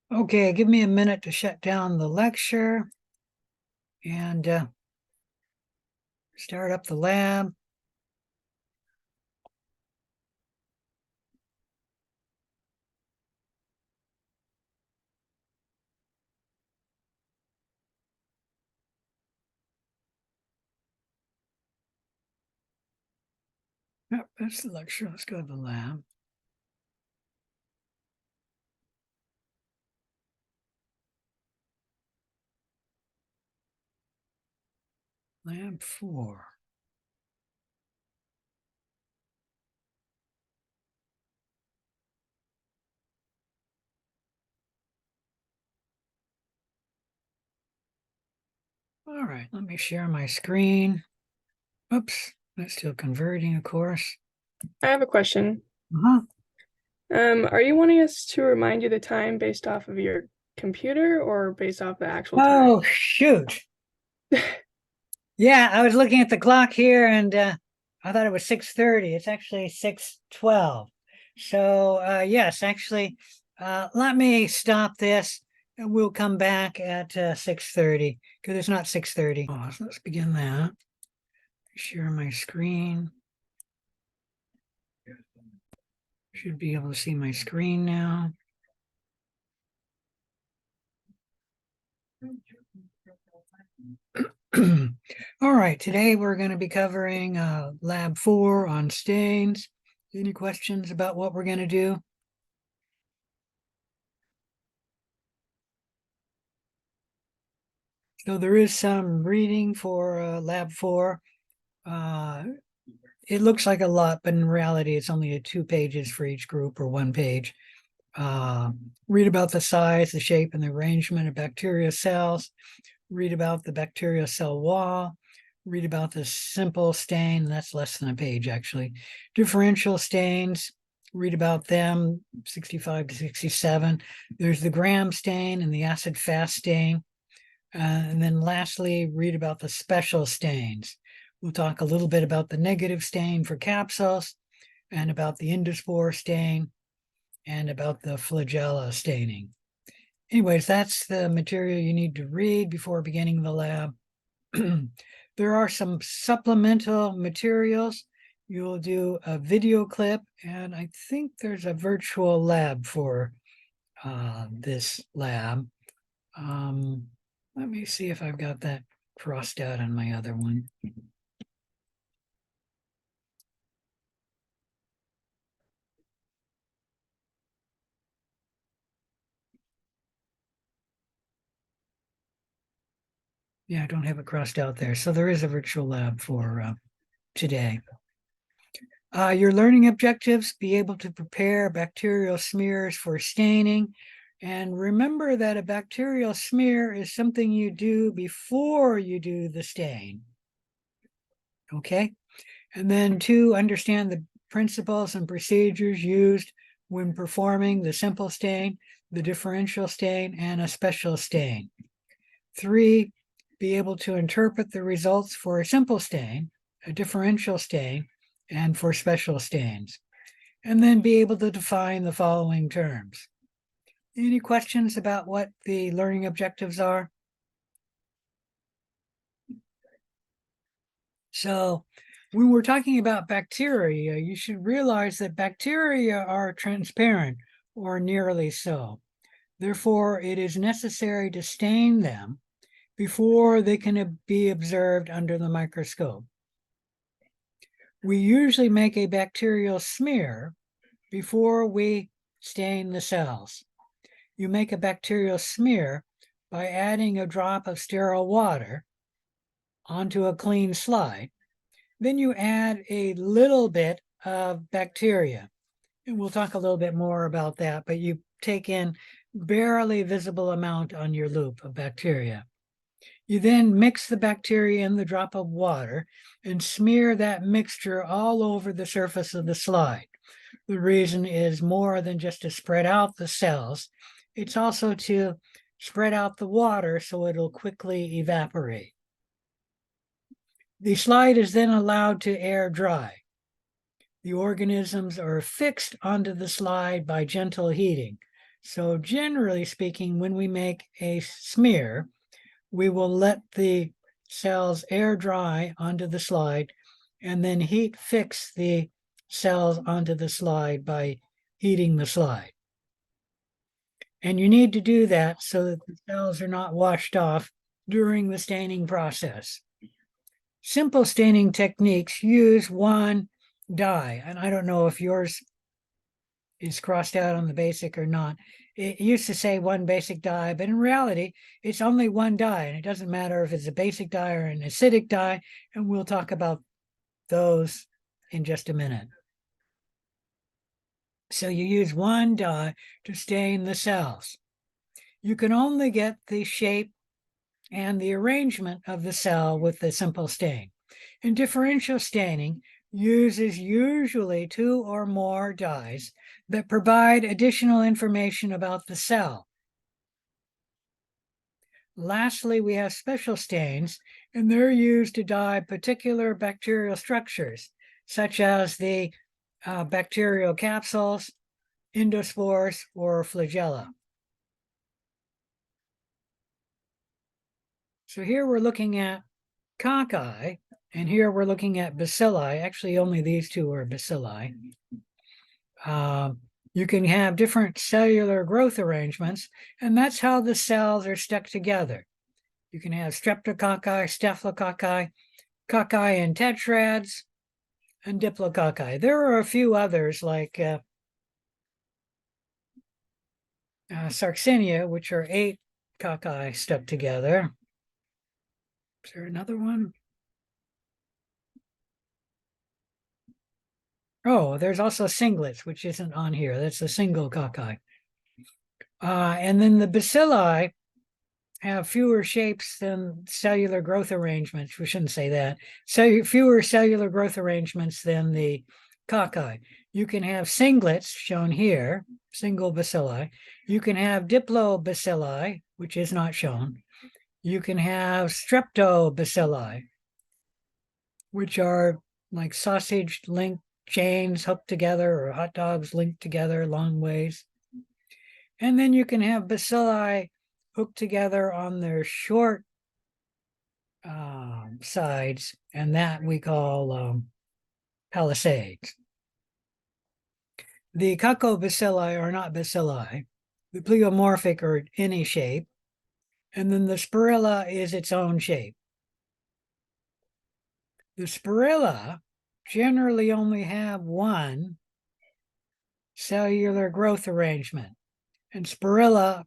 Okay, give me a minute to shut down the lecture and start up the lab. Yep, that's the lecture. Let's go to the lab. Lab 4. All right, let me share my screen. Oops, that's still converting, of course. I have a question. Uh-huh. Are you wanting us to remind you the time based off of your computer or based off the actual time? Oh, shoot. Yeah, I was looking at the clock here and I thought it was 6:30. It's actually 6:12. So yes, actually, let me stop this and we'll come back at 6:30 because it's not 6:30. Oh, so let's begin that. Share my screen. Should be able to see my screen now. All right, today we're going to be covering Lab 4 on stains. Any questions about what we're going to do? So there is some reading for Lab 4. It looks like a lot, but in reality, it's only 2 pages for each group or 1 page. Read about the size, the shape, and the arrangement of bacteria cells. Read about the bacterial cell wall. Read about the simple stain. That's less than a page, actually. Differential stains. Read about them, 65 to 67. There's the gram stain and the acid-fast stain. And then lastly, read about the special stains. We'll talk a little bit about the negative stain for capsules and about the endospore stain and about the flagella staining. Anyways, that's the material you need to read before beginning the lab. There are some supplemental materials. You'll do a video clip, and I think there's a virtual lab for this lab. Let me see if I've got that crossed out on my other one. Yeah, I don't have it crossed out there. So there is a virtual lab for today. Your learning objectives, be able to prepare bacterial smears for staining. And remember that a bacterial smear is something you do before you do the stain. Okay. And then 2, understand the principles and procedures used when performing the simple stain, the differential stain, and a special stain. 3, be able to interpret the results for a simple stain, a differential stain, and for special stains. And then be able to define the following terms. Any questions about what the learning objectives are? So when we're talking about bacteria, you should realize that bacteria are transparent or nearly so. Therefore, it is necessary to stain them before they can be observed under the microscope. We usually make a bacterial smear before we stain the cells. You make a bacterial smear by adding a drop of sterile water onto a clean slide. Then you add a little bit of bacteria. And we'll talk a little bit more about that, but you take in barely visible amount on your loop of bacteria. You then mix the bacteria in the drop of water and smear that mixture all over the surface of the slide. The reason is more than just to spread out the cells. It's also to spread out the water so it'll quickly evaporate. The slide is then allowed to air dry. The organisms are fixed onto the slide by gentle heating. So generally speaking, when we make a smear, we will let the cells air dry onto the slide and then heat fix the cells onto the slide by heating the slide. And you need to do that so that the cells are not washed off during the staining process. Simple staining techniques use one dye, and I don't know if yours is crossed out on the basic or not. It used to say one basic dye, but in reality, it's only one dye, and it doesn't matter if it's a basic dye or an acidic dye, and we'll talk about those in just a minute. So you use one dye to stain the cells. You can only get the shape and the arrangement of the cell with the simple stain. And differential staining uses usually two or more dyes that provide additional information about the cell. Lastly, we have special stains, and they're used to dye particular bacterial structures, such as the bacterial capsules, endospores, or flagella. So here we're looking at cocci, and here we're looking at bacilli. Actually, only these two are bacilli. You can have different cellular growth arrangements, and that's how the cells are stuck together. You can have streptococci, staphylococci, cocci in tetrads, and diplococci. There are a few others like Sarxinia, which are 8 cocci stuck together. Is there another one? Oh, there's also singlets, which isn't on here. That's a single cocci. And then the bacilli have fewer shapes than cellular growth arrangements. We shouldn't say that. So fewer cellular growth arrangements than the cocci. You can have singlets shown here, single bacilli. You can have diplobacilli, which is not shown. You can have streptobacilli, which are like sausage linked chains hooked together or hot dogs linked together long ways. And then you can have bacilli hooked together on their short sides, and that we call palisades. The coccobacilli are not bacilli. The pleomorphic are any shape, and then the spirilla is its own shape. The spirilla generally only have one cellular growth arrangement, and spirilla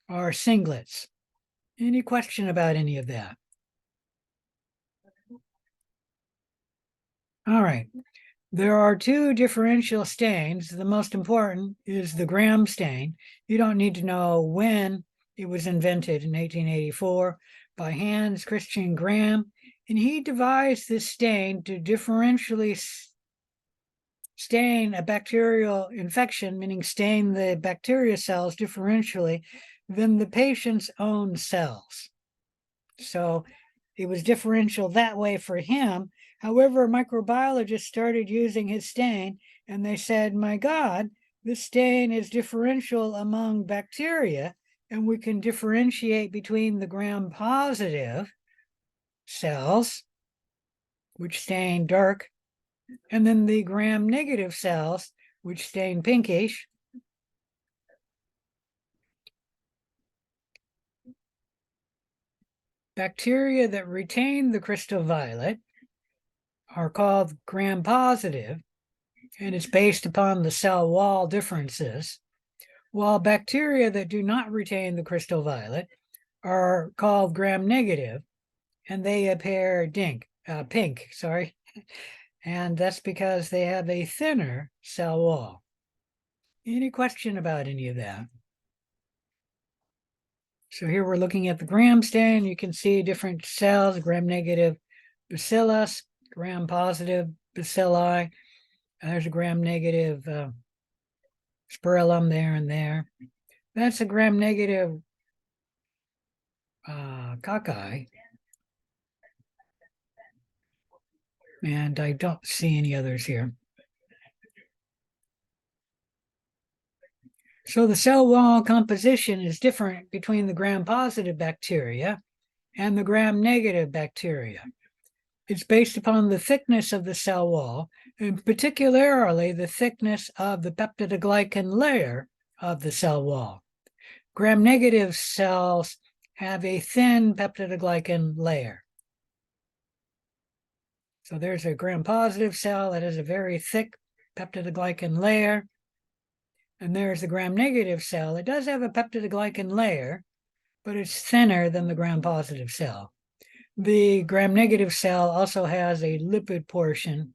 are singlets. Any question about any of that? All right. There are two differential stains. The most important is the Gram stain. You don't need to know when it was invented in 1884 by Hans Christian Gram, and he devised this stain to differentially stain a bacterial infection, meaning stain the bacteria cells differentially than the patient's own cells. So it was differential that way for him. However, microbiologists started using his stain and they said, my God, this stain is differential among bacteria, and we can differentiate between the gram-positive cells, which stain dark, and then the gram-negative cells, which stain pinkish. Bacteria that retain the crystal violet are called gram-positive, and it's based upon the cell wall differences, while bacteria that do not retain the crystal violet are called gram-negative, and they appear pink, sorry, and that's because they have a thinner cell wall. Any question about any of that? So here we're looking at the gram stain. You can see different cells, gram-negative bacillus, gram-positive bacilli. There's a gram-negative spirillum there and there. That's a gram-negative cocci. And I don't see any others here. So the cell wall composition is different between the gram-positive bacteria and the gram-negative bacteria. It's based upon the thickness of the cell wall, and particularly the thickness of the peptidoglycan layer of the cell wall. Gram-negative cells have a thin peptidoglycan layer. So there's a gram-positive cell that has a very thick peptidoglycan layer. And there's the gram-negative cell. It does have a peptidoglycan layer, but it's thinner than the gram-positive cell. The gram-negative cell also has a lipid portion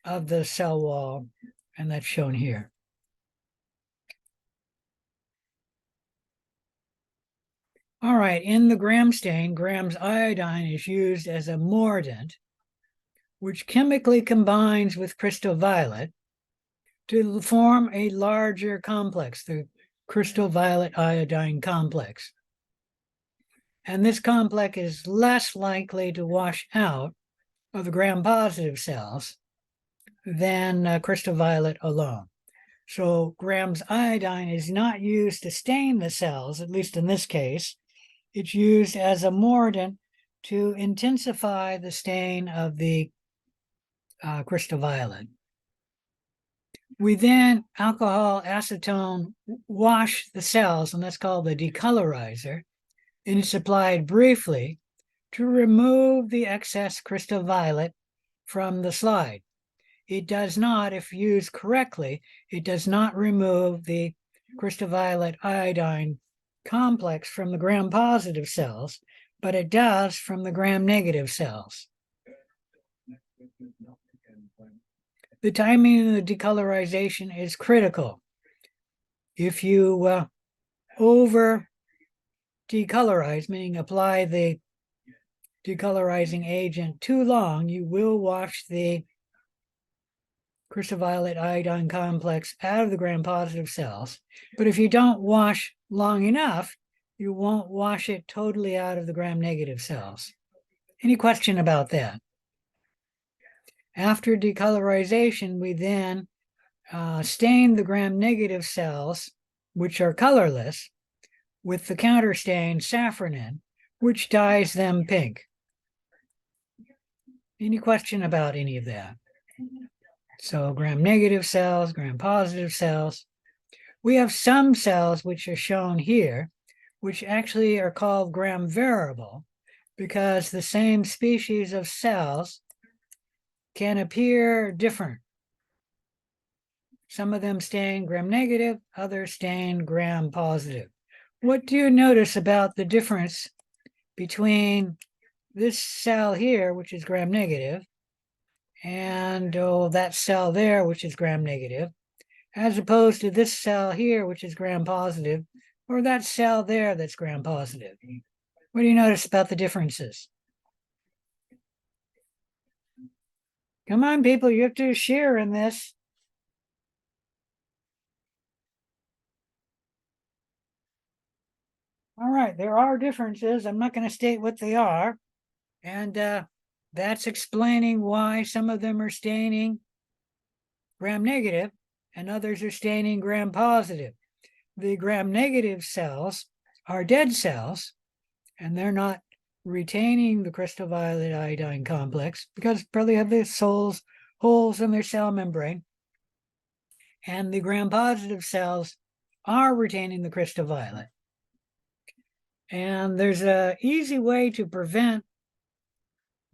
of the cell wall, and that's shown here. All right, in the gram stain, Gram's iodine is used as a mordant, which chemically combines with crystal violet to form a larger complex, the crystal violet iodine complex. And this complex is less likely to wash out of the gram-positive cells than crystal violet alone. So Gram's iodine is not used to stain the cells, at least in this case. It's used as a mordant to intensify the stain of the crystal violet. We then alcohol acetone wash the cells, and that's called the decolorizer, and it's applied briefly to remove the excess crystal violet from the slide. It does not, if used correctly, it does not remove the crystal violet iodine complex from the gram-positive cells, but it does from the gram-negative cells. The timing of the decolorization is critical. If you over decolorize, meaning apply the decolorizing agent too long, you will wash the crystal violet iodine complex out of the gram-positive cells. But if you don't wash long enough, you won't wash it totally out of the gram-negative cells. Any question about that? After decolorization, we then stain the gram-negative cells, which are colorless, with the counterstain safranin, which dyes them pink. Any question about any of that? So gram-negative cells, gram-positive cells. We have some cells which are shown here, which actually are called gram-variable, because the same species of cells can appear different. Some of them stain gram-negative, others stain gram-positive. What do you notice about the difference between this cell here, which is gram-negative, and that cell there, which is gram-negative, as opposed to this cell here, which is gram-positive, or that cell there that's gram-positive? What do you notice about the differences? Come on, people, you have to share in this. All right, there are differences. I'm not going to state what they are. And that's explaining why some of them are staining gram-negative and others are staining gram-positive. The gram-negative cells are dead cells, and they're not retaining the crystal violet iodine complex because probably have the holes in their cell membrane. And the gram-positive cells are retaining the crystal violet. And there's an easy way to prevent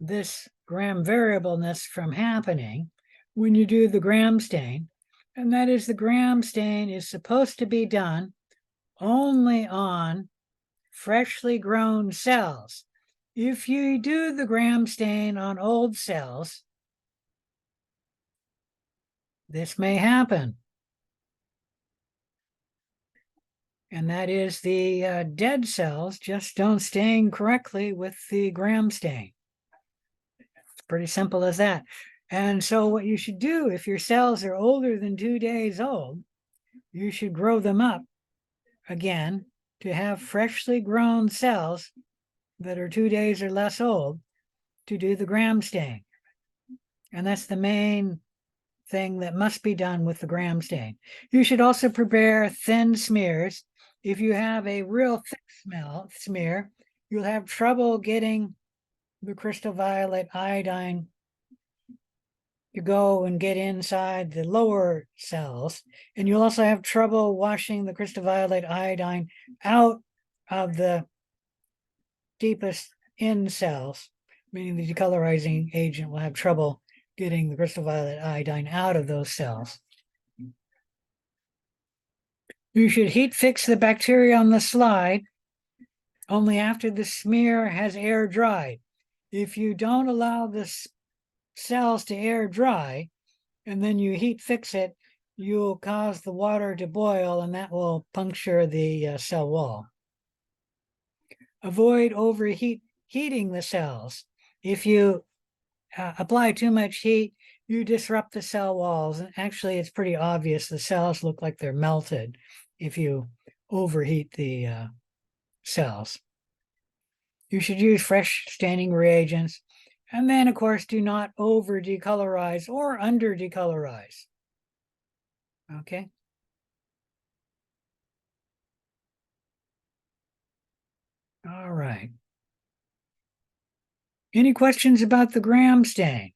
this gram variableness from happening when you do the gram stain, and that is the gram stain is supposed to be done only on freshly grown cells. If you do the gram stain on old cells, this may happen. And that is the dead cells just don't stain correctly with the gram stain. It's pretty simple as that. And so what you should do if your cells are older than 2 days old, you should grow them up again to have freshly grown cells that are 2 days or less old to do the gram stain. And that's the main thing that must be done with the gram stain. You should also prepare thin smears. If you have a real thick smear, you'll have trouble getting the crystal violet iodine to go and get inside the lower cells. And you'll also have trouble washing the crystal violet iodine out of the deepest in cells, meaning the decolorizing agent will have trouble getting the crystal violet iodine out of those cells. You should heat fix the bacteria on the slide only after the smear has air dried. If you don't allow the cells to air dry and then you heat fix it, you'll cause the water to boil and that will puncture the cell wall. Avoid heating the cells. If you apply too much heat, you disrupt the cell walls. And actually, it's pretty obvious the cells look like they're melted if you overheat the cells. You should use fresh staining reagents. And then, of course, do not over decolorize or under decolorize. Okay. All right. Any questions about the gram stain?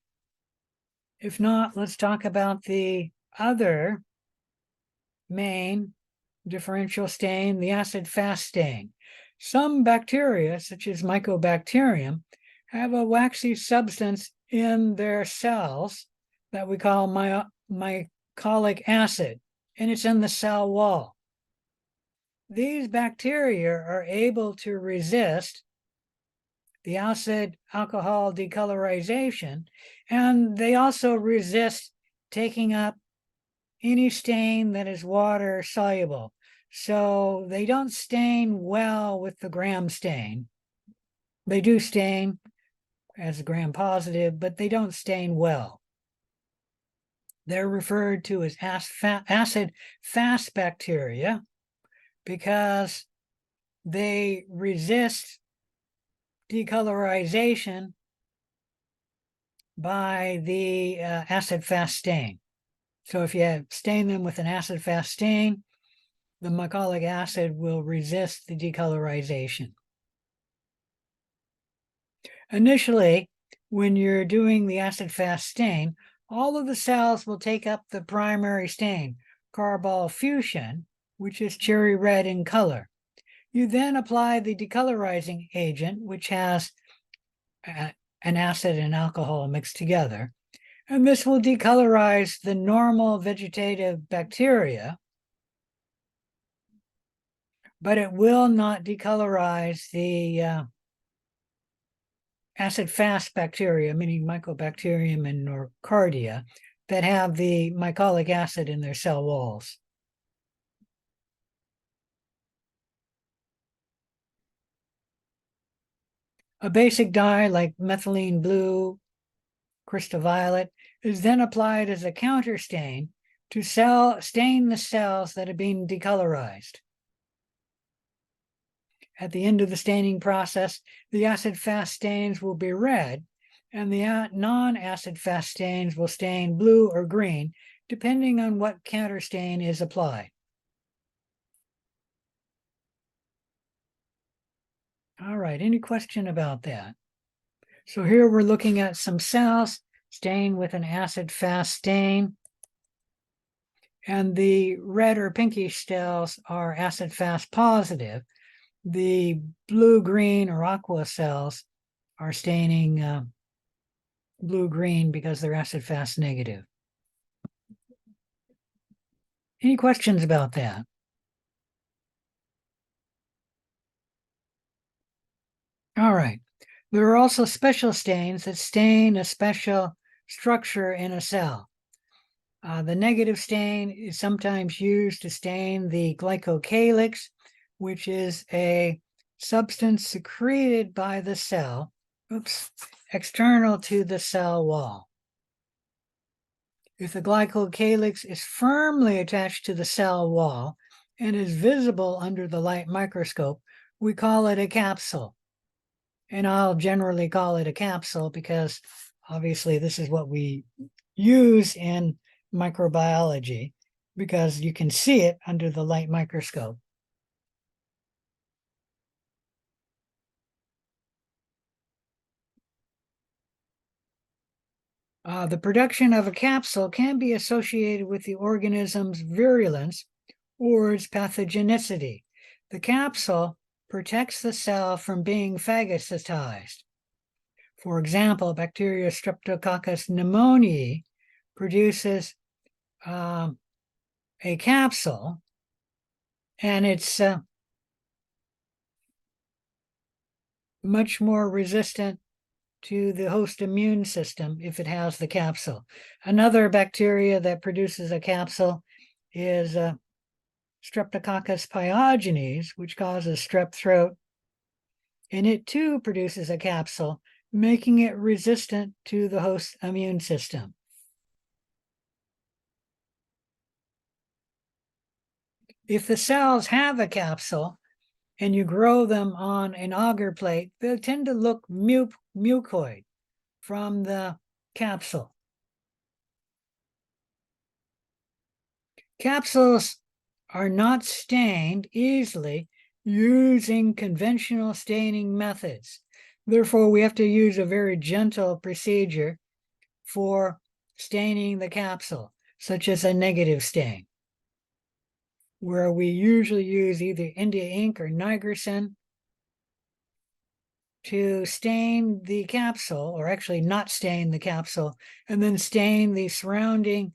If not, let's talk about the other main differential stain, the acid-fast stain. Some bacteria, such as Mycobacterium, have a waxy substance in their cells that we call mycolic acid, and it's in the cell wall. These bacteria are able to resist the acid alcohol decolorization, and they also resist taking up any stain that is water soluble. So they don't stain well with the gram stain. They do stain as gram positive, but they don't stain well. They're referred to as acid fast bacteria because they resist decolorization by the acid-fast stain. So if you stain them with an acid-fast stain, the mycolic acid will resist the decolorization. Initially, when you're doing the acid-fast stain, all of the cells will take up the primary stain, carbol fuchsin, which is cherry red in color. You then apply the decolorizing agent, which has an acid and alcohol mixed together, and this will decolorize the normal vegetative bacteria, but it will not decolorize the acid-fast bacteria, meaning Mycobacterium and Nocardia, that have the mycolic acid in their cell walls. A basic dye like methylene blue, crystal violet, is then applied as a counter stain to stain the cells that are being decolorized. At the end of the staining process, the acid-fast stains will be red, and the non-acid-fast stains will stain blue or green, depending on what counter stain is applied. All right, any question about that? So here we're looking at some cells stained with an acid-fast stain. And the red or pinkish cells are acid-fast positive. The blue-green or aqua cells are staining blue-green because they're acid-fast negative. Any questions about that? All right. There are also special stains that stain a special structure in a cell. The negative stain is sometimes used to stain the glycocalyx, which is a substance secreted by the cell, external to the cell wall. If the glycocalyx is firmly attached to the cell wall and is visible under the light microscope, we call it a capsule. And I'll generally call it a capsule because obviously this is what we use in microbiology because you can see it under the light microscope. The production of a capsule can be associated with the organism's virulence or its pathogenicity. The capsule protects the cell from being phagocytized. For example, bacteria Streptococcus pneumoniae produces a capsule, and it's much more resistant to the host immune system if it has the capsule. Another bacteria that produces a capsule is Streptococcus pyogenes, which causes strep throat, and it too produces a capsule, making it resistant to the host immune system. If the cells have a capsule and you grow them on an agar plate, they'll tend to look mucoid from the capsule. Capsules are not stained easily using conventional staining methods. Therefore, we have to use a very gentle procedure for staining the capsule, such as a negative stain, where we usually use either India ink or nigrosin to stain the capsule, or actually not stain the capsule, and then stain the surrounding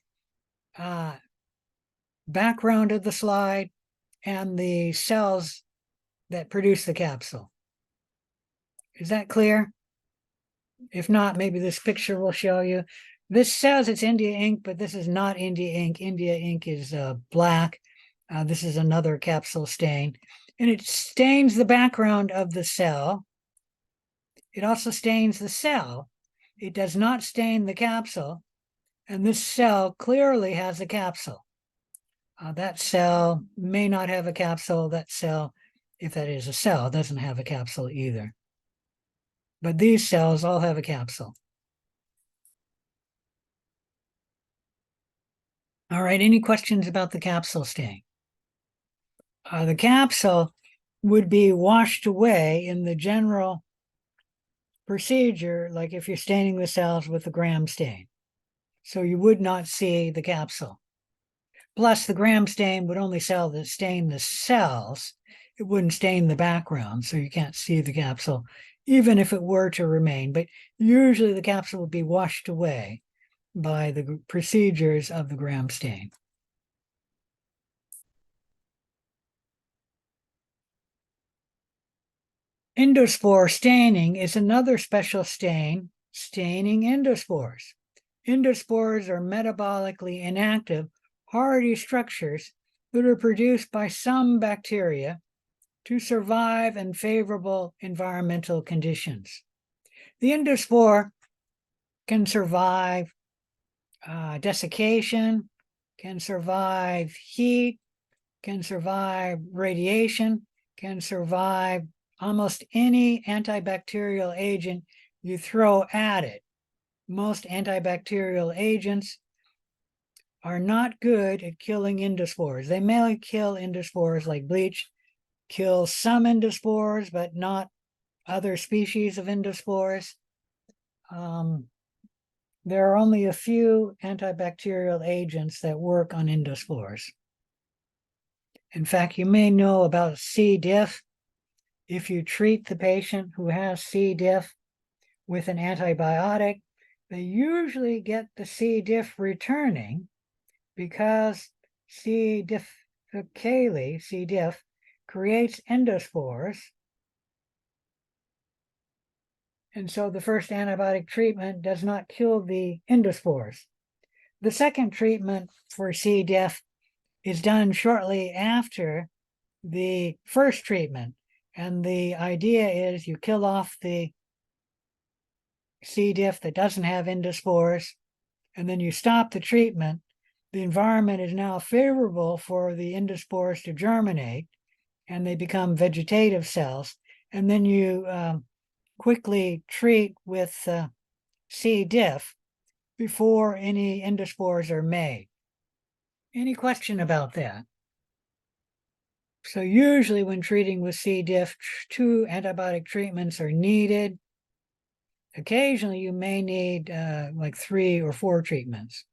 background of the slide and the cells that produce the capsule. Is that clear? If not, maybe this picture will show you. This says it's India ink, but this is not India ink. India ink is black. This is another capsule stain. And it stains the background of the cell. It also stains the cell. It does not stain the capsule. And this cell clearly has a capsule. That cell may not have a capsule. That cell, if that is a cell, doesn't have a capsule either. But these cells all have a capsule. All right, any questions about the capsule stain? The capsule would be washed away in the general procedure, like if you're staining the cells with a gram stain. So you would not see the capsule. Plus, the gram stain would only stain the cells. It wouldn't stain the background, so you can't see the capsule, even if it were to remain. But usually the capsule would be washed away by the procedures of the gram stain. Endospore staining is another special stain, staining endospores. Endospores are metabolically inactive, hardy structures that are produced by some bacteria to survive in favorable environmental conditions. The endospore can survive desiccation, can survive heat, can survive radiation, can survive almost any antibacterial agent you throw at it. Most antibacterial agents are not good at killing endospores. They may kill endospores, like bleach kills some endospores, but not other species of endospores. There are only a few antibacterial agents that work on endospores. In fact, you may know about C. diff. If you treat the patient who has C. diff with an antibiotic, they usually get the C. diff returning because C. difficile, C. diff, creates endospores. And so the first antibiotic treatment does not kill the endospores. The second treatment for C. diff is done shortly after the first treatment. And the idea is you kill off the C. diff that doesn't have endospores, and then you stop the treatment. The environment is now favorable for the endospores to germinate, and they become vegetative cells. And then you quickly treat with C. diff, before any endospores are made. Any question about that? So usually when treating with C. diff, 2 antibiotic treatments are needed. Occasionally you may need like 3 or 4 treatments,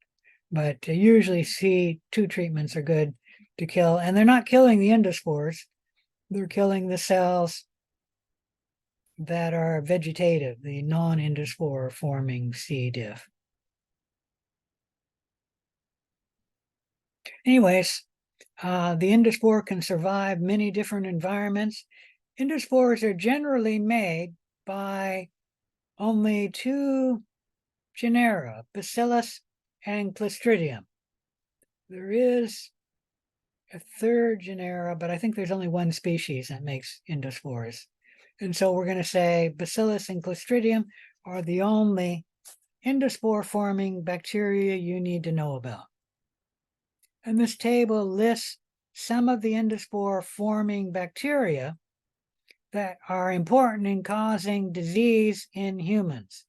but usually 2 treatments are good to kill, and they're not killing the endospores. They're killing the cells that are vegetative, the non-endospore forming C. diff. Anyways, the endospore can survive many different environments. Endospores are generally made by only 2 genera, Bacillus and Clostridium. There is a 3rd genera, but I think there's only 1 species that makes endospores. And so we're going to say Bacillus and Clostridium are the only endospore-forming bacteria you need to know about. And this table lists some of the endospore-forming bacteria that are important in causing disease in humans,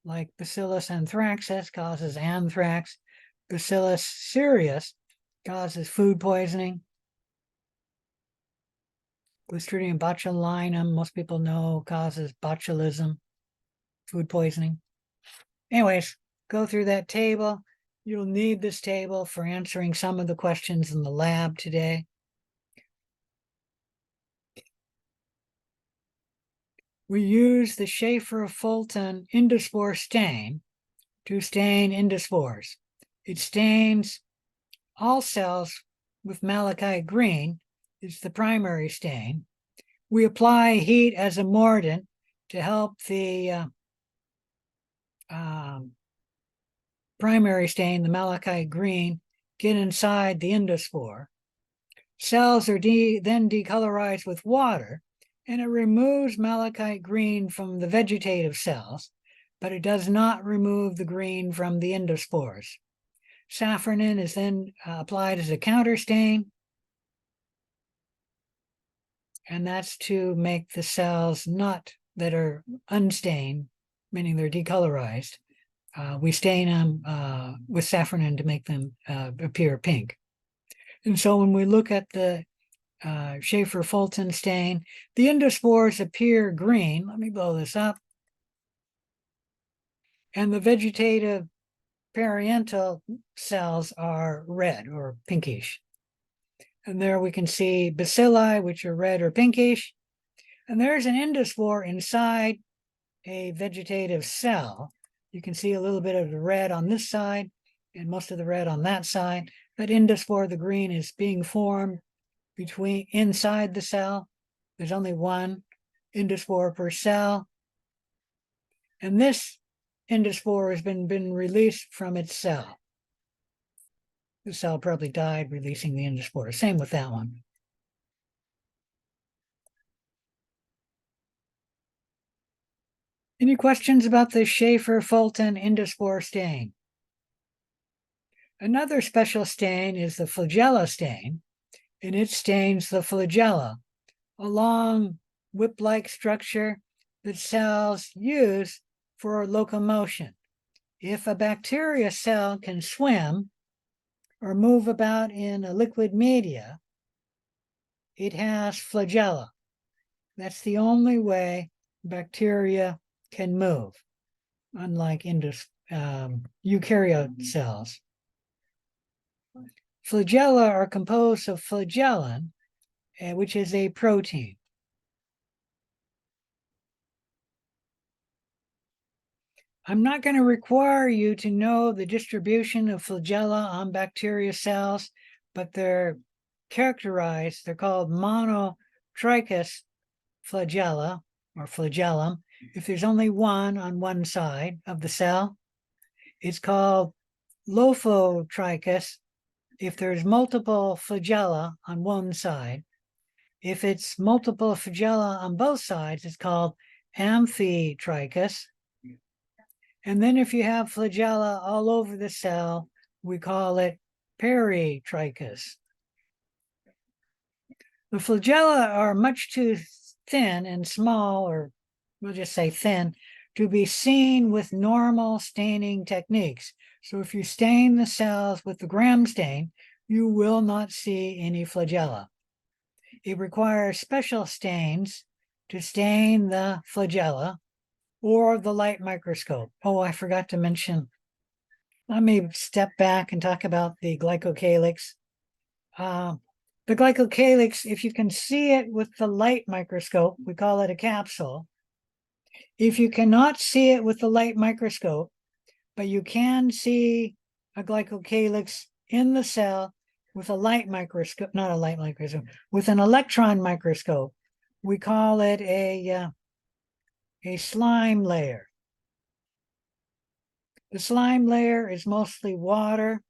like Bacillus anthracis causes anthrax, Bacillus cereus causes food poisoning, Clostridium botulinum, most people know, causes botulism, food poisoning. Anyways, go through that table. You'll need this table for answering some of the questions in the lab today. We use the Schaefer-Fulton endospore stain to stain endospores. It stains all cells with malachite green. It's the primary stain. We apply heat as a mordant to help the primary stain, the malachite green, get inside the endospore. Cells are then decolorized with water, and it removes malachite green from the vegetative cells, but it does not remove the green from the endospores. Safranin is then applied as a counterstain, and that's to make the cells not that are unstained, meaning they're decolorized. We stain them with safranin to make them appear pink. And so when we look at the Schaefer-Fulton stain, the endospores appear green. Let me blow this up. And the vegetative parietal cells are red or pinkish. And there we can see bacilli, which are red or pinkish. And there's an endospore inside a vegetative cell. You can see a little bit of the red on this side and most of the red on that side. That endospore, the green, is being formed inside the cell. There's only 1 endospore per cell. And this endospore has been released from its cell. The cell probably died releasing the endospore. Same with that one. Any questions about the Schaefer-Fulton endospore stain? Another special stain is the flagella stain, and it stains the flagella, a long whip-like structure that cells use for locomotion. If a bacteria cell can swim or move about in a liquid media, it has flagella. That's the only way bacteria can move, unlike eukaryote cells. Flagella are composed of flagellin, which is a protein. I'm not going to require you to know the distribution of flagella on bacteria cells, but they're characterized, they're called monotrichous flagella or flagellum. If there's only 1 on one side of the cell, it's called lophotrichous if there's multiple flagella on one side. If it's multiple flagella on both sides, it's called amphitrichous. And then if you have flagella all over the cell, we call it peritrichous. The flagella are much too thin and small, or we'll just say thin, to be seen with normal staining techniques. So if you stain the cells with the gram stain, you will not see any flagella. It requires special stains to stain the flagella or the light microscope. Oh, I forgot to mention, let me step back and talk about the glycocalyx. The glycocalyx, if you can see it with the light microscope, we call it a capsule. If you cannot see it with the light microscope, but you can see a glycocalyx in the cell with a light microscope, not a light microscope, with an electron microscope, we call it a slime layer. The slime layer is mostly water,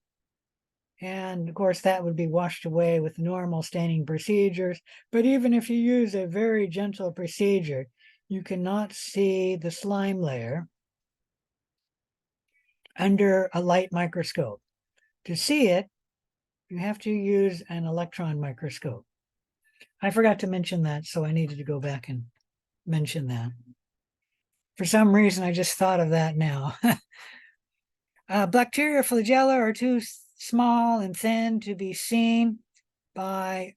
and of course that would be washed away with normal staining procedures. But even if you use a very gentle procedure, you cannot see the slime layer under a light microscope. To see it, you have to use an electron microscope. I forgot to mention that, so I needed to go back and mention that. For some reason, I just thought of that now. Bacteria flagella are too small and thin to be seen by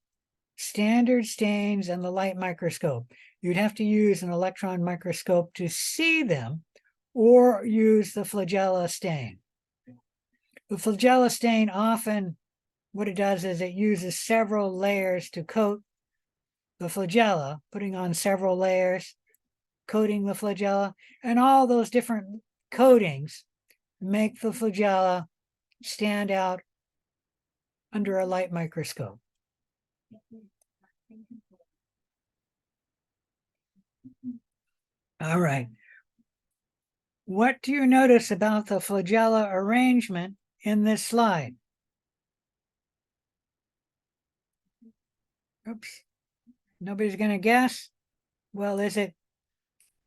standard stains and the light microscope. You'd have to use an electron microscope to see them, or use the flagella stain. The flagella stain often, what it does is it uses several layers to coat the flagella, putting on several layers, coating the flagella, and all those different coatings make the flagella stand out under a light microscope. All right. What do you notice about the flagella arrangement in this slide? Oops. Nobody's going to guess? Well, is it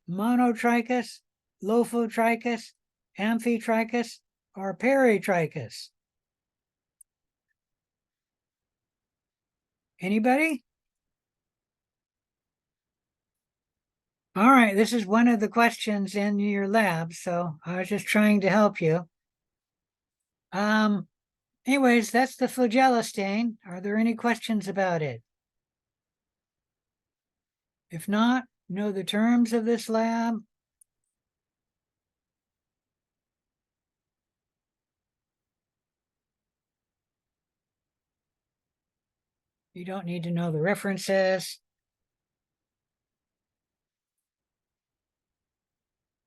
monotrichous, lophotrichous, amphitrichous, or peritrichous? Anybody? All right, this is one of the questions in your lab, so I was just trying to help you. Anyways, that's the flagella stain. Are there any questions about it? If not, know the terms of this lab. You don't need to know the references.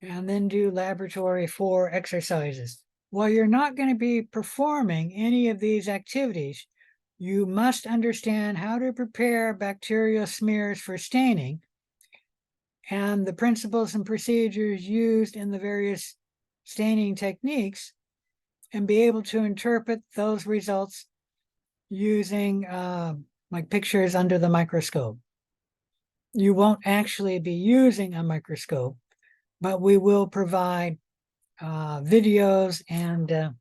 And then do laboratory 4 exercises. While you're not going to be performing any of these activities, you must understand how to prepare bacterial smears for staining and the principles and procedures used in the various staining techniques, and be able to interpret those results using like pictures under the microscope. You won't actually be using a microscope, but we will provide videos and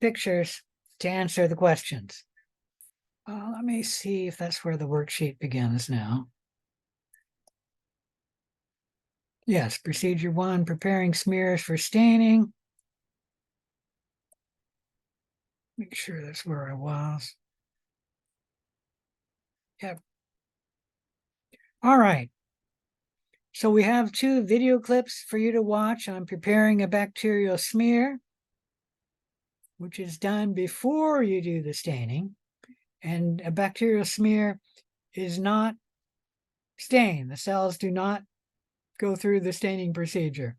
pictures to answer the questions. Let me see if that's where the worksheet begins now. Yes, procedure 1, preparing smears for staining. Make sure that's where I was. Yep. All right. So we have 2 video clips for you to watch on preparing a bacterial smear, which is done before you do the staining. And a bacterial smear is not stained. The cells do not go through the staining procedure.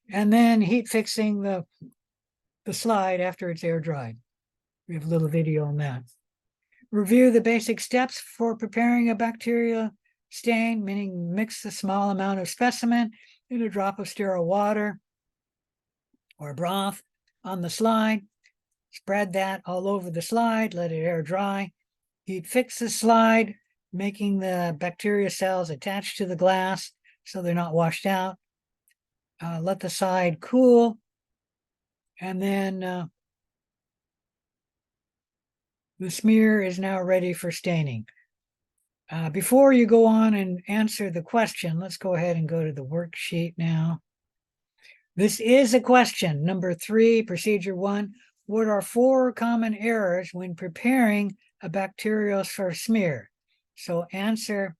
And then heat fixing the slide after it's air dried. We have a little video on that. Review the basic steps for preparing a bacterial stain, meaning mix a small amount of specimen in a drop of sterile water or broth on the slide. Spread that all over the slide, let it air dry. Heat fix the slide, making the bacteria cells attached to the glass so they're not washed out. Let the slide cool, and then the smear is now ready for staining. Before you go on and answer the question, let's go ahead and go to the worksheet now. This is a question. Number 3, procedure 1. What are 4 common errors when preparing a bacterial smear? So answer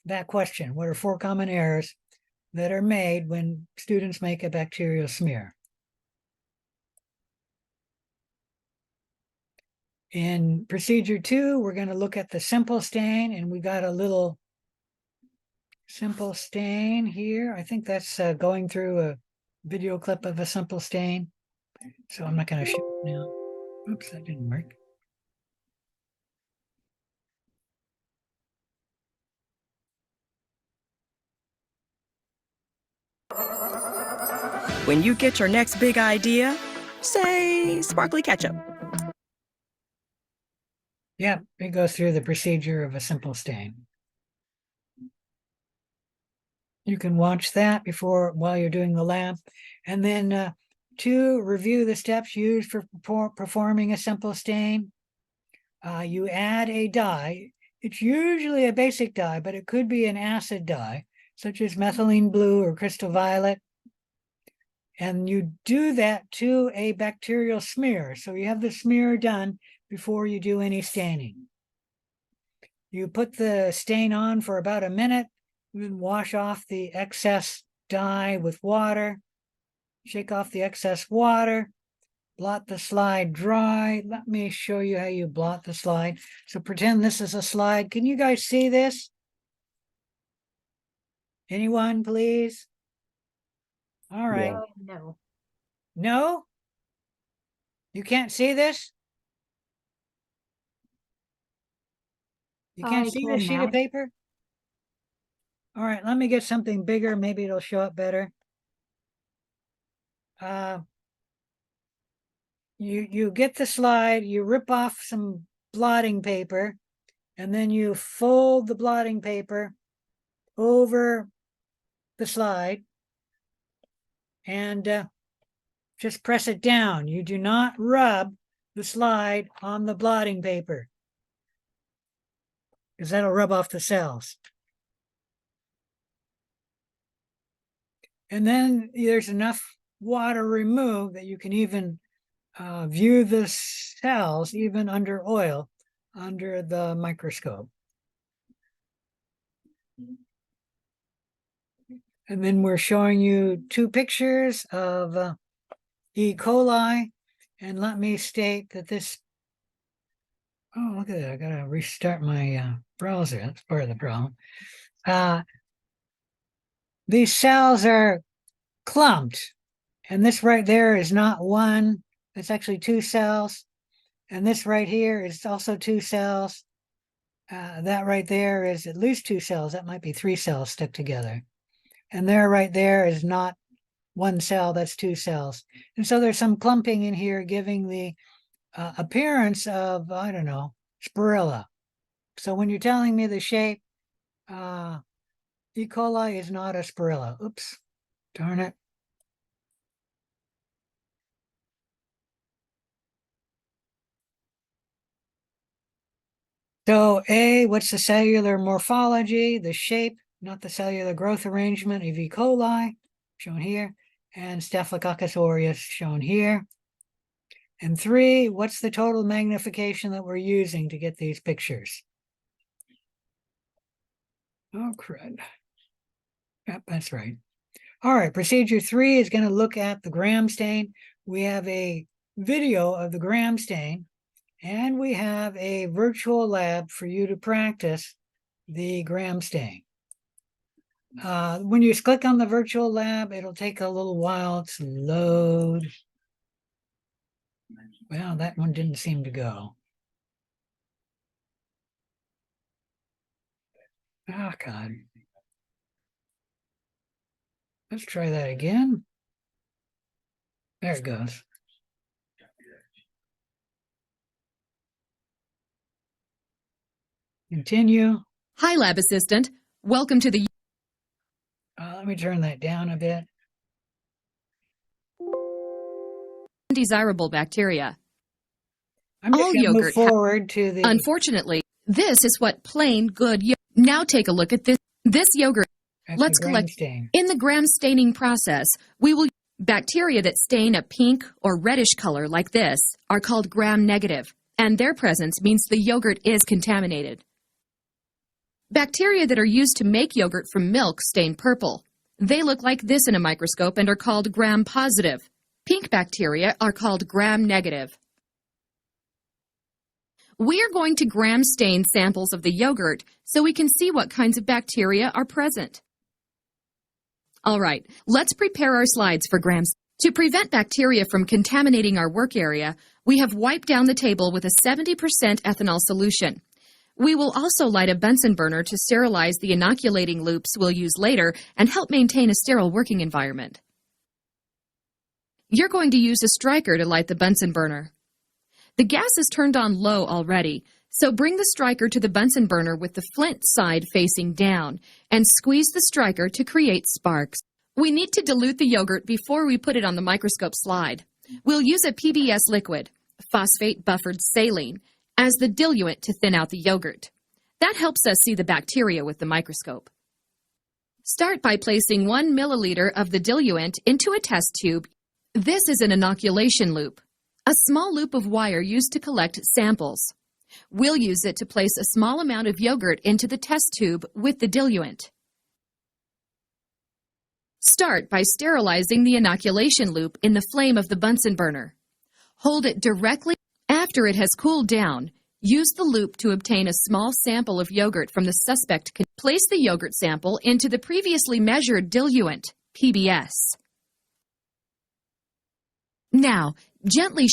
that question. What are 4 common errors that are made when students make a bacterial smear? In procedure 2, we're going to look at the simple stain, and we got a little simple stain here. I think that's going through a video clip of a simple stain. So I'm not going to show it now. Oops, that didn't work. When you get your next big idea, say sparkly ketchup. Yeah, it goes through the procedure of a simple stain. You can watch that while you're doing the lab. And then 2, review the steps used for performing a simple stain. You add a dye. It's usually a basic dye, but it could be an acid dye, such as methylene blue or crystal violet. And you do that to a bacterial smear. So you have the smear done before you do any staining. You put the stain on for about a minute, then wash off the excess dye with water, shake off the excess water, blot the slide dry. Let me show you how you blot the slide. So pretend this is a slide. Can you guys see this? Anyone, please? All right. No. No? You can't see this? You can't I see can this sheet now. of paper? All right, let me get something bigger. Maybe it'll show up better. You get the slide, you rip off some blotting paper, and then you fold the blotting paper over the slide and just press it down. You do not rub the slide on the blotting paper because that'll rub off the cells. And then there's enough water removed that you can even view the cells even under oil under the microscope. And then we're showing you 2 pictures of E. coli. And let me state that this, oh, look at that. I got to restart my browser. That's part of the problem. These cells are clumped. And this right there is not one. It's actually 2 cells. And this right here is also 2 cells. That right there is at least 2 cells. That might be 3 cells stuck together. And there right there is not 1 cell, that's 2 cells. And so there's some clumping in here giving the appearance of, I don't know, spirilla. So when you're telling me the shape, E. coli is not a spirilla. Oops, darn it. So A, what's the cellular morphology, the shape, not the cellular growth arrangement of E. coli, shown here, and Staphylococcus aureus, shown here. And 3, what's the total magnification that we're using to get these pictures? Oh, crud. Yep, that's right. All right, procedure 3 is going to look at the gram stain. We have a video of the gram stain, and we have a virtual lab for you to practice the gram stain. When you click on the virtual lab, it'll take a little while to load. Well, that one didn't seem to go. Oh, God. Let's try that again. There it goes. Continue. Hi, Lab Assistant. Welcome to the Let me turn that down a bit. undesirable bacteria. I'm just All going to move yogurt forward to the... Unfortunately, this is what plain good yogurt. Now take a look at this. This yogurt. That's Let's the gram collect. stain. In the gram staining process, we will Bacteria that stain a pink or reddish color like this are called gram-negative, and their presence means the yogurt is contaminated. Bacteria that are used to make yogurt from milk stain purple. They look like this in a microscope and are called gram-positive. Pink bacteria are called gram-negative. We are going to gram stain samples of the yogurt so we can see what kinds of bacteria are present. All right, let's prepare our slides for grams. To prevent bacteria from contaminating our work area, we have wiped down the table with a 70% ethanol solution. We will also light a Bunsen burner to sterilize the inoculating loops we'll use later and help maintain a sterile working environment. You're going to use a striker to light the Bunsen burner. The gas is turned on low already, so bring the striker to the Bunsen burner with the flint side facing down and squeeze the striker to create sparks. We need to dilute the yogurt before we put it on the microscope slide. We'll use a PBS liquid, phosphate buffered saline, as the diluent to thin out the yogurt. That helps us see the bacteria with the microscope. Start by placing 1 milliliter of the diluent into a test tube. This is an inoculation loop, a small loop of wire used to collect samples. We'll use it to place a small amount of yogurt into the test tube with the diluent. Start by sterilizing the inoculation loop in the flame of the Bunsen burner. Hold it directly after it has cooled down. Use the loop to obtain a small sample of yogurt from the suspect. Place the yogurt sample into the previously measured diluent, PBS. Now, gently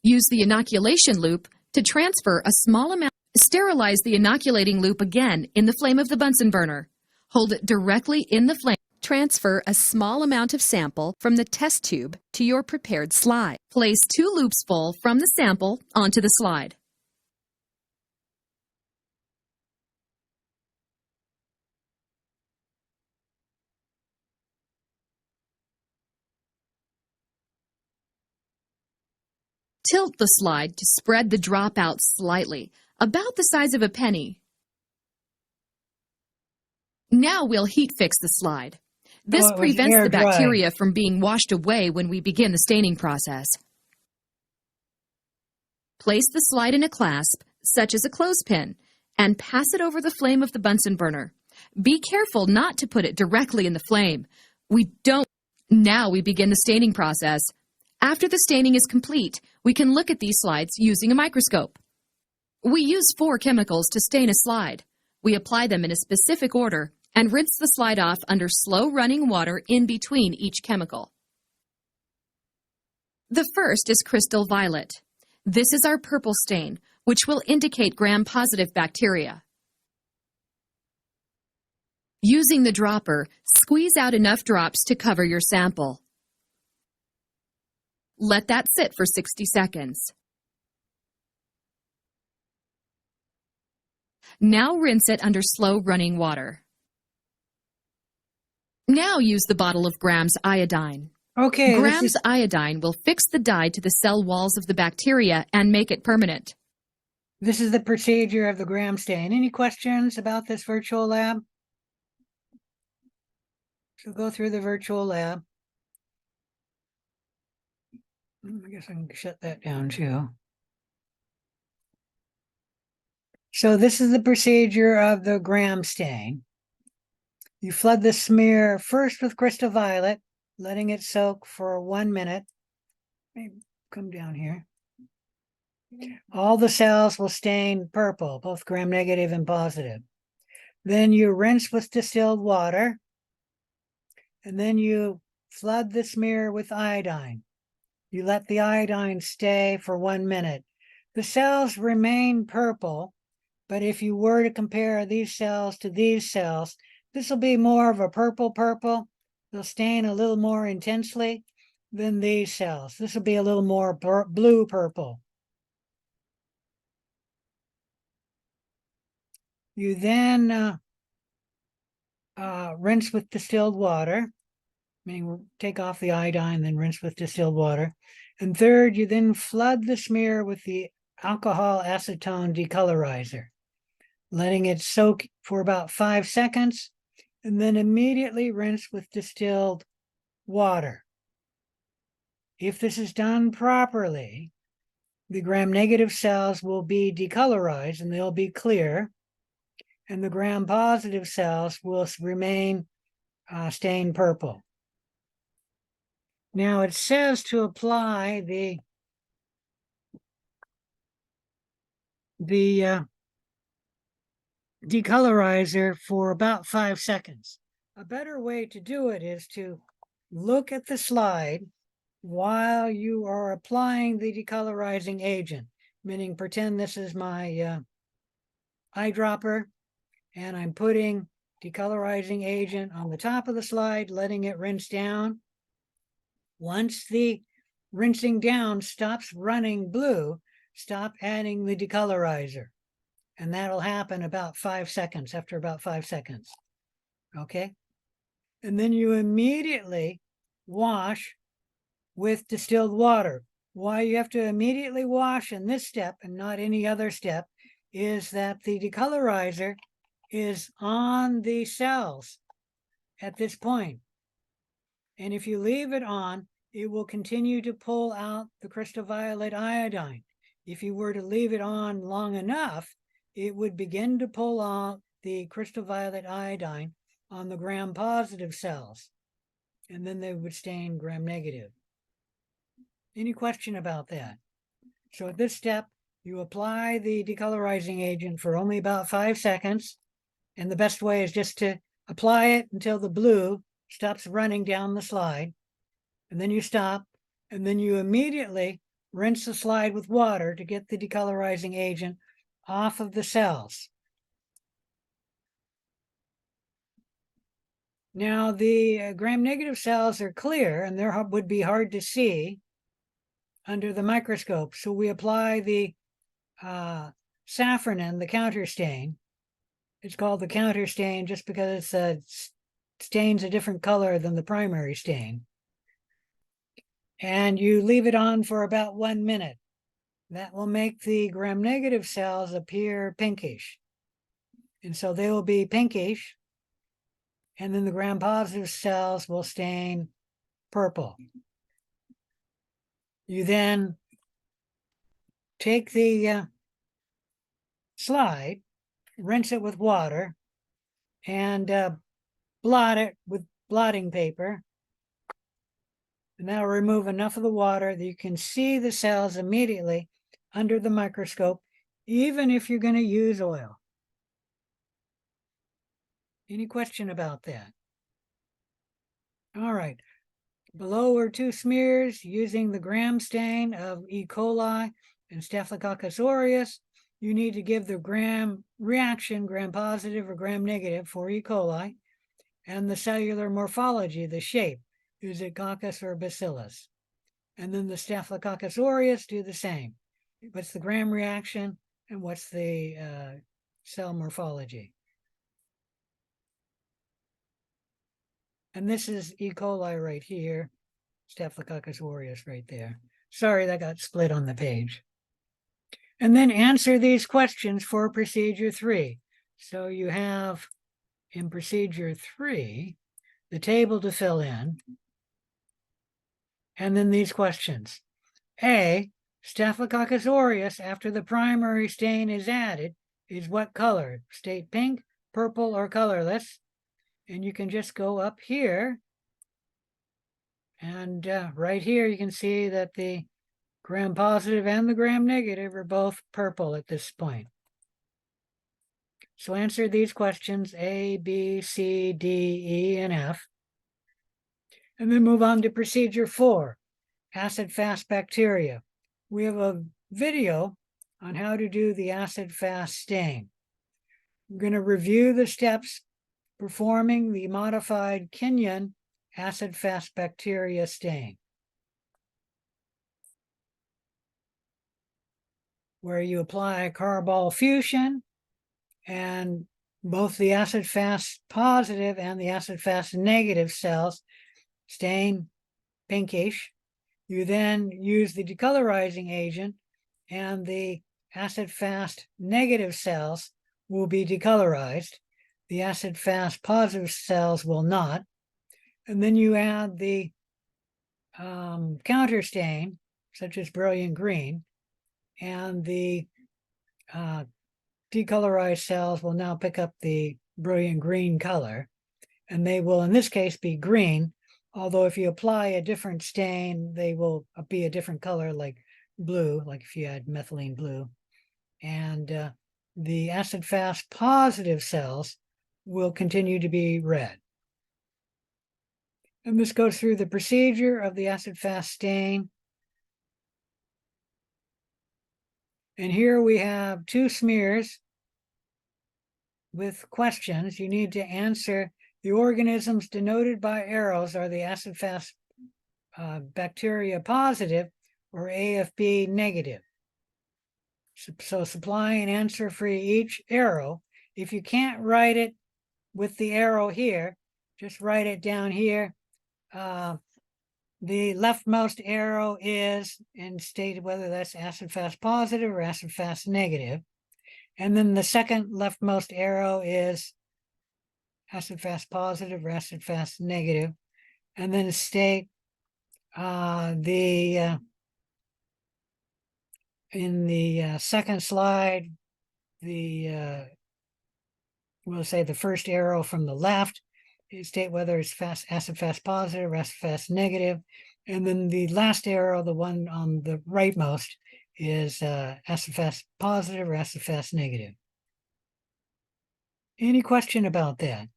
use the inoculation loop to transfer a small amount. Sterilize the inoculating loop again in the flame of the Bunsen burner. Hold it directly in the flame. Transfer a small amount of sample from the test tube to your prepared slide. Place 2 loops full from the sample onto the slide. Tilt the slide to spread the drop out slightly, about the size of a penny. Now we'll heat fix the slide. This prevents the bacteria from being washed away when we begin the staining process. Place the slide in a clasp, such as a clothespin, and pass it over the flame of the Bunsen burner. Be careful not to put it directly in the flame. Now we begin the staining process. After the staining is complete, we can look at these slides using a microscope. We use 4 chemicals to stain a slide. We apply them in a specific order and rinse the slide off under slow running water in between each chemical. The first is crystal violet. This is our purple stain, which will indicate gram-positive bacteria. Using the dropper, squeeze out enough drops to cover your sample. Let that sit for 60 seconds. Now rinse it under slow running water. Now use the bottle of Gram's iodine. Okay. Gram's iodine will fix the dye to the cell walls of the bacteria and make it permanent. This is the procedure of the gram stain. Any questions about this virtual lab? So go through the virtual lab. I guess I can shut that down too. So this is the procedure of the gram stain. You flood the smear first with crystal violet, letting it soak for 1 minute. Maybe come down here. All the cells will stain purple, both gram-negative and positive. Then you rinse with distilled water, and then you flood the smear with iodine. You let the iodine stay for 1 minute. The cells remain purple, but if you were to compare these cells to these cells, this will be more of a purple. They'll stain a little more intensely than these cells. This will be a little more blue-purple. You then rinse with distilled water, meaning we'll take off the iodine, then rinse with distilled water. And third, you then flood the smear with the alcohol acetone decolorizer, letting it soak for about 5 seconds, and then immediately rinse with distilled water. If this is done properly, the gram-negative cells will be decolorized and they'll be clear, and the gram-positive cells will remain stained purple. Now it says to apply the decolorizer for about 5 seconds. A better way to do it is to look at the slide while you are applying the decolorizing agent, meaning pretend this is my eyedropper and I'm putting decolorizing agent on the top of the slide, letting it rinse down. Once the rinsing down stops running blue, stop adding the decolorizer. And that'll happen about 5 seconds, after about 5 seconds. Okay. And then you immediately wash with distilled water. Why you have to immediately wash in this step and not any other step is that the decolorizer is on the cells at this point. And if you leave it on, it will continue to pull out the crystal violet iodine. If you were to leave it on long enough, it would begin to pull out the crystal violet iodine on the gram-positive cells, and then they would stain gram-negative. Any question about that? So at this step, you apply the decolorizing agent for only about 5 seconds, and the best way is just to apply it until the blue stops running down the slide, and then you stop, and then you immediately rinse the slide with water to get the decolorizing agent off of the cells. Now the gram-negative cells are clear and they would be hard to see under the microscope. So we apply the safranin, the counter stain. It's called the counter stain just because it stains a different color than the primary stain. And you leave it on for about 1 minute. That will make the gram-negative cells appear pinkish. And so they will be pinkish, and then the gram-positive cells will stain purple. You then take the slide, rinse it with water, and blot it with blotting paper. And that'll remove enough of the water that you can see the cells immediately under the microscope, even if you're going to use oil. Any question about that? All right. Below are 2 smears using the gram stain of E. coli and Staphylococcus aureus. You need to give the gram reaction, gram positive or gram negative for E. coli, and the cellular morphology, the shape. Is it coccus or bacillus? And then the Staphylococcus aureus do the same. What's the gram reaction and what's the cell morphology? And this is E. coli right here, Staphylococcus aureus right there. Sorry, that got split on the page. And then answer these questions for procedure 3. So you have in procedure 3, the table to fill in, and then these questions. A, Staphylococcus aureus after the primary stain is added is what color? State pink, purple, or colorless. And you can just go up here. And right here, you can see that the gram positive and the gram negative are both purple at this point. So answer these questions A, B, C, D, E, and F. And then move on to procedure 4, acid-fast bacteria. We have a video on how to do the acid-fast stain. I'm going to review the steps performing the modified Kenyon acid-fast bacteria stain, where you apply carbol fusion and both the acid-fast positive and the acid-fast negative cells stain pinkish. You then use the decolorizing agent and the acid-fast negative cells will be decolorized. The acid-fast positive cells will not. And then you add the counter stain, such as brilliant green, and the decolorized cells will now pick up the brilliant green color, and they will, in this case, be green. Although if you apply a different stain, they will be a different color, like blue, like if you had methylene blue. And the acid-fast positive cells will continue to be red. And this goes through the procedure of the acid-fast stain. And here we have 2 smears with questions. You need to answer. The organisms denoted by arrows are the acid-fast bacteria positive or AFB negative. So supply an answer for each arrow. If you can't write it with the arrow here, just write it down here. The leftmost arrow is, and state whether that's acid-fast positive or acid-fast negative. And then the second leftmost arrow is acid-fast positive or acid-fast negative. And then state in the second slide, we'll say the first arrow from the left, state whether it's acid-fast positive or acid-fast negative. And then the last arrow, the one on the rightmost, is acid-fast positive or acid-fast negative. Any question about that?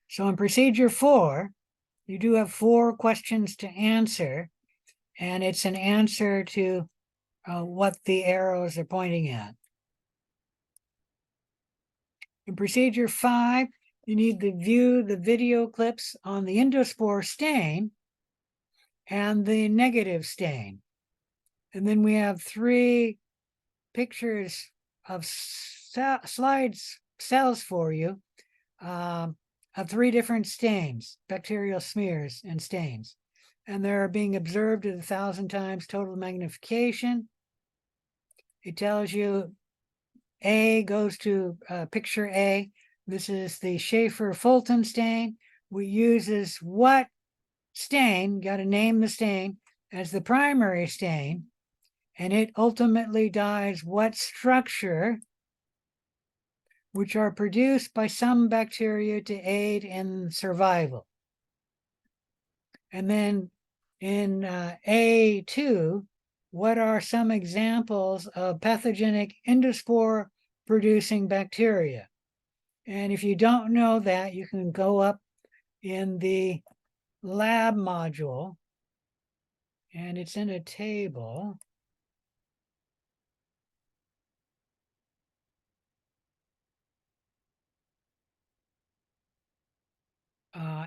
So in procedure 4, you do have 4 questions to answer, and it's an answer to what the arrows are pointing at. In procedure 5, you need to view the video clips on the endospore stain and the negative stain. And then we have 3 pictures of cells for you of 3 different stains, bacterial smears and stains. And they're being observed at 1,000 times total magnification. It tells you A goes to picture A. This is the Schaefer-Fulton stain. We uses what stain, got to name the stain, as the primary stain, and it ultimately dyes what structure, which are produced by some bacteria to aid in survival. And then in A2, what are some examples of pathogenic endospore producing bacteria? And if you don't know that, you can go up in the lab module, and it's in a table.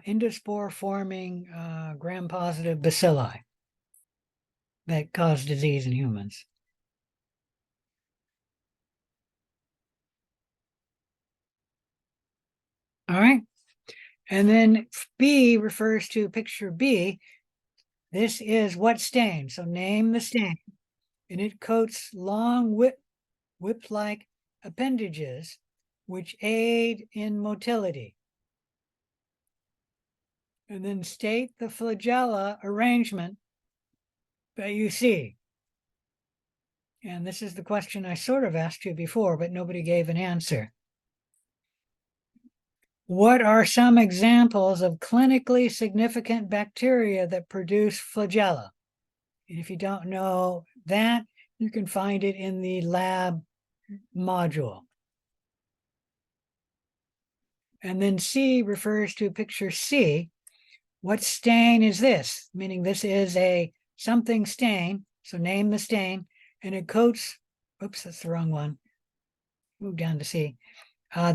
Endospore forming gram-positive bacilli that cause disease in humans. All right. And then B refers to picture B. This is what stain. So name the stain. And it coats long whip-like appendages which aid in motility. And then state the flagella arrangement that you see. And this is the question I sort of asked you before, but nobody gave an answer. What are some examples of clinically significant bacteria that produce flagella? And if you don't know that, you can find it in the lab module. And then C refers to picture C. What stain is this? Meaning this is a something stain. So name the stain. And it coats, oops, that's the wrong one. Move down to C.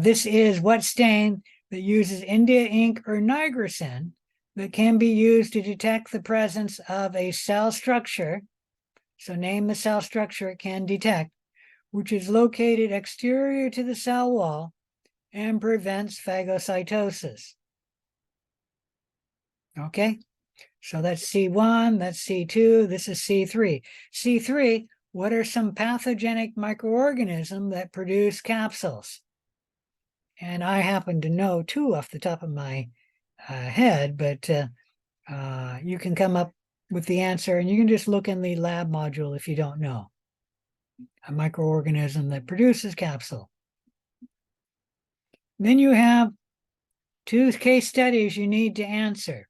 This is what stain that uses India ink or nigrosin that can be used to detect the presence of a cell structure. So name the cell structure it can detect, which is located exterior to the cell wall and prevents phagocytosis. Okay, so that's C1, that's C2, this is C3. C3, what are some pathogenic microorganisms that produce capsules? And I happen to know 2 off the top of my head, but you can come up with the answer, and you can just look in the lab module if you don't know. A microorganism that produces capsule. Then you have 2 case studies you need to answer.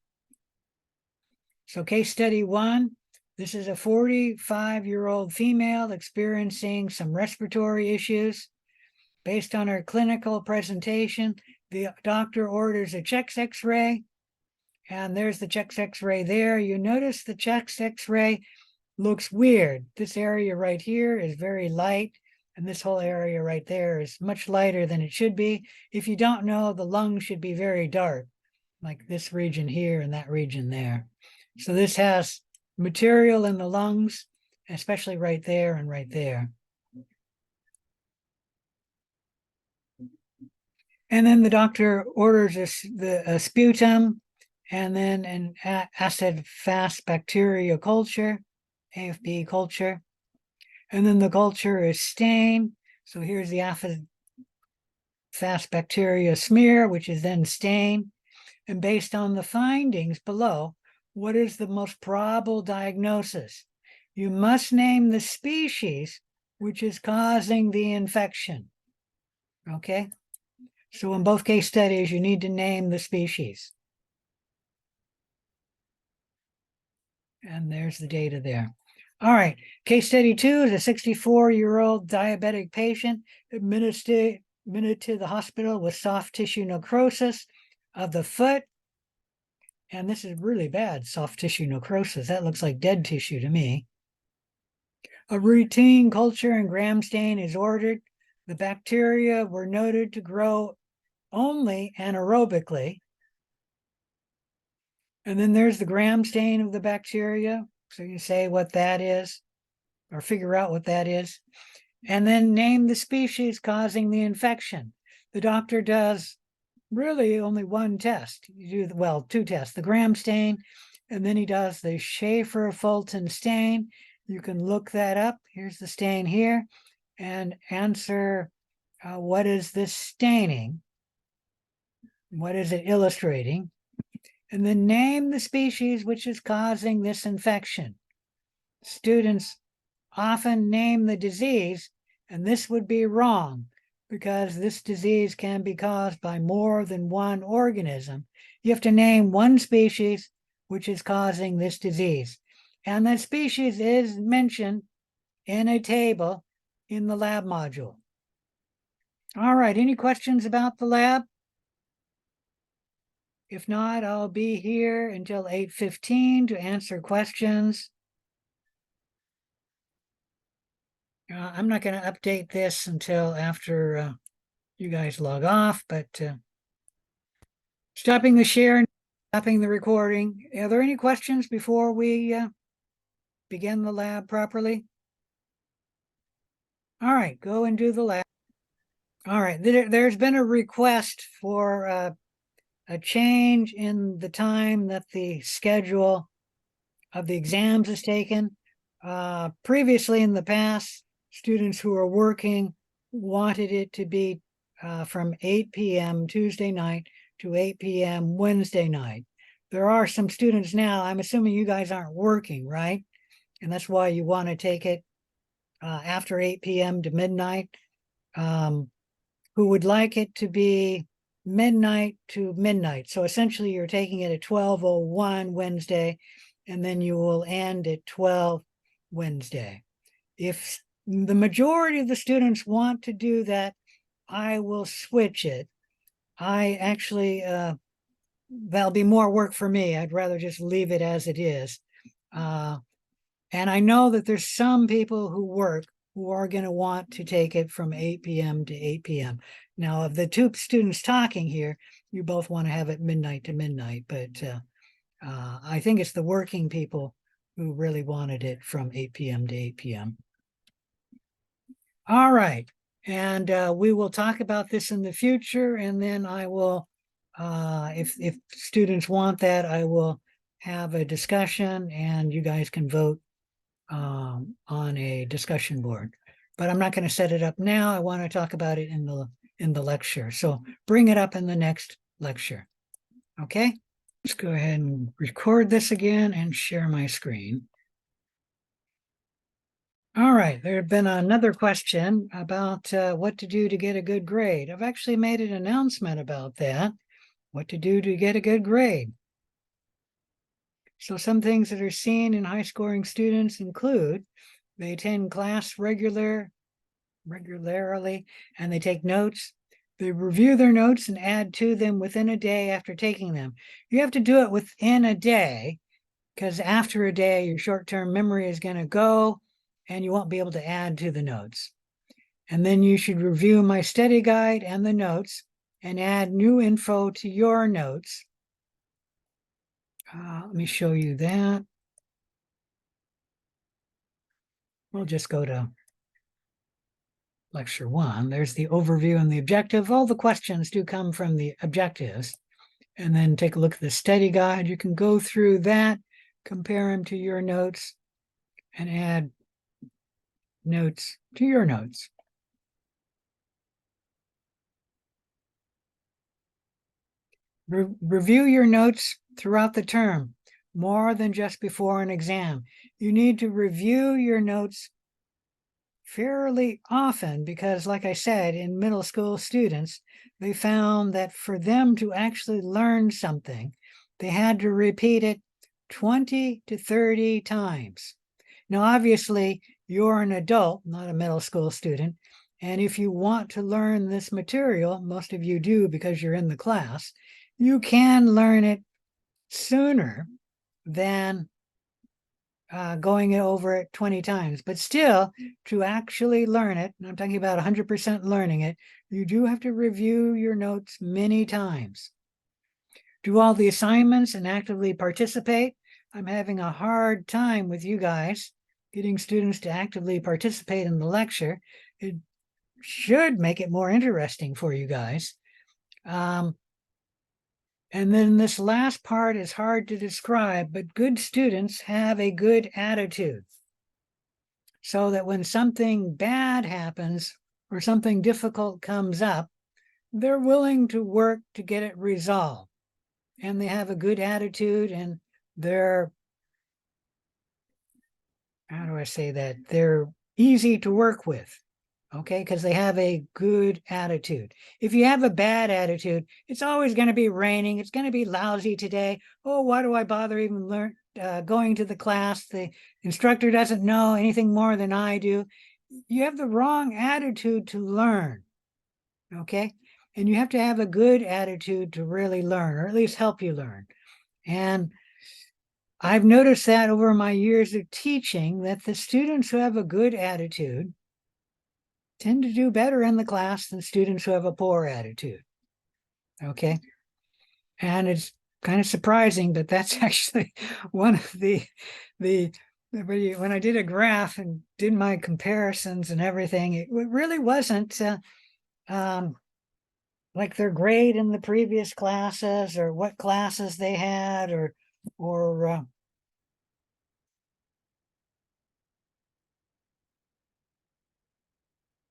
So case study 1, this is a 45-year-old female experiencing some respiratory issues. Based on her clinical presentation, the doctor orders a chest x-ray, and there's the chest x-ray there. You notice the chest x-ray looks weird. This area right here is very light, and this whole area right there is much lighter than it should be. If you don't know, the lungs should be very dark, like this region here and that region there. So this has material in the lungs, especially right there and right there. And then the doctor orders a sputum and then an acid-fast bacteria culture, AFB culture. And then the culture is stained. So here's the acid-fast bacteria smear, which is then stained. And based on the findings below, what is the most probable diagnosis? You must name the species which is causing the infection. Okay? So in both case studies, you need to name the species. And there's the data there. All right, case study 2 is a 64-year-old diabetic patient admitted to the hospital with soft tissue necrosis of the foot. And this is really bad, soft tissue necrosis. That looks like dead tissue to me. A routine culture and gram stain is ordered. The bacteria were noted to grow only anaerobically. And then there's the gram stain of the bacteria. So you say what that is, or figure out what that is. And then name the species causing the infection. The doctor does really only one test. You do, well, 2 tests, the gram stain, and then he does the Schaefer-Fulton stain. You can look that up. Here's the stain here, and answer what is this staining? What is it illustrating? And then name the species which is causing this infection. Students often name the disease, and this would be wrong because this disease can be caused by more than one organism. You have to name one species which is causing this disease. And that species is mentioned in a table in the lab module. All right, any questions about the lab? If not, I'll be here until 8:15 to answer questions. I'm not going to update this until after you guys log off, but stopping the share, stopping the recording. Are there any questions before we begin the lab properly? All right, go and do the lab. All right, there's been a request for a change in the time that the schedule of the exams is taken. Previously in the past, students who are working wanted it to be from 8 p.m. Tuesday night to 8 p.m. Wednesday night. There are some students now, I'm assuming you guys aren't working, right? And that's why you want to take it after 8 p.m. to midnight, who would like it to be midnight to midnight. So essentially you're taking it at 12:01 Wednesday, and then you will end at 12 Wednesday. If the majority of the students want to do that, I will switch it. I actually, that'll be more work for me. I'd rather just leave it as it is. And I know that there's some people who work who are going to want to take it from 8 p.m. to 8 p.m. Now, of the 2 students talking here, you both want to have it midnight to midnight, but I think it's the working people who really wanted it from 8 p.m. to 8 p.m. All right, and we will talk about this in the future, and then I will, if students want that, I will have a discussion, and you guys can vote on a discussion board. But I'm not going to set it up now. I want to talk about it in the lecture. So bring it up in the next lecture. Okay? Let's go ahead and record this again and share my screen. All right, there had been another question about what to do to get a good grade. I've actually made an announcement about that, what to do to get a good grade. So some things that are seen in high scoring students include they attend class regularly, and they take notes. They review their notes and add to them within a day after taking them. You have to do it within a day because after a day, your short-term memory is going to go and you won't be able to add to the notes. And then you should review my study guide and the notes and add new info to your notes. Let me show you that. We'll just go to lecture 1. There's the overview and the objective. All the questions do come from the objectives. And then take a look at the study guide. You can go through that, compare them to your notes, and add notes to your notes. Review your notes throughout the term, more than just before an exam. You need to review your notes fairly often because, like I said, in middle school students, they found that for them to actually learn something, they had to repeat it 20 to 30 times. Now, obviously, you're an adult, not a middle school student. And if you want to learn this material, most of you do because you're in the class, you can learn it sooner than going over it 20 times. But still, to actually learn it, and I'm talking about 100% learning it, you do have to review your notes many times. Do all the assignments and actively participate. I'm having a hard time with you guys getting students to actively participate in the lecture. It should make it more interesting for you guys. And then this last part is hard to describe, but good students have a good attitude. So that when something bad happens or something difficult comes up, they're willing to work to get it resolved. And they have a good attitude and they're, how do I say that? They're easy to work with. Okay, because they have a good attitude. If you have a bad attitude, it's always going to be raining. It's going to be lousy today. Oh, why do I bother even going to the class? The instructor doesn't know anything more than I do. You have the wrong attitude to learn. Okay, and you have to have a good attitude to really learn, or at least help you learn. And I've noticed that over my years of teaching that the students who have a good attitude tend to do better in the class than students who have a poor attitude. Okay. And it's kind of surprising, but that's actually one of when I did a graph and did my comparisons and everything, it really wasn't like their grade in the previous classes or what classes they had or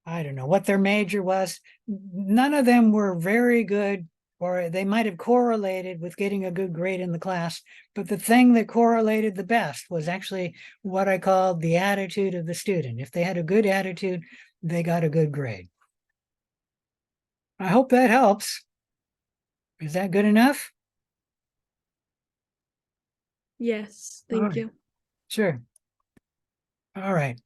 I don't know what their major was. None of them were very good, or they might have correlated with getting a good grade in the class. But the thing that correlated the best was actually what I called the attitude of the student. If they had a good attitude, they got a good grade. I hope that helps. Is that good enough? Yes, All thank right. you. Sure. All right.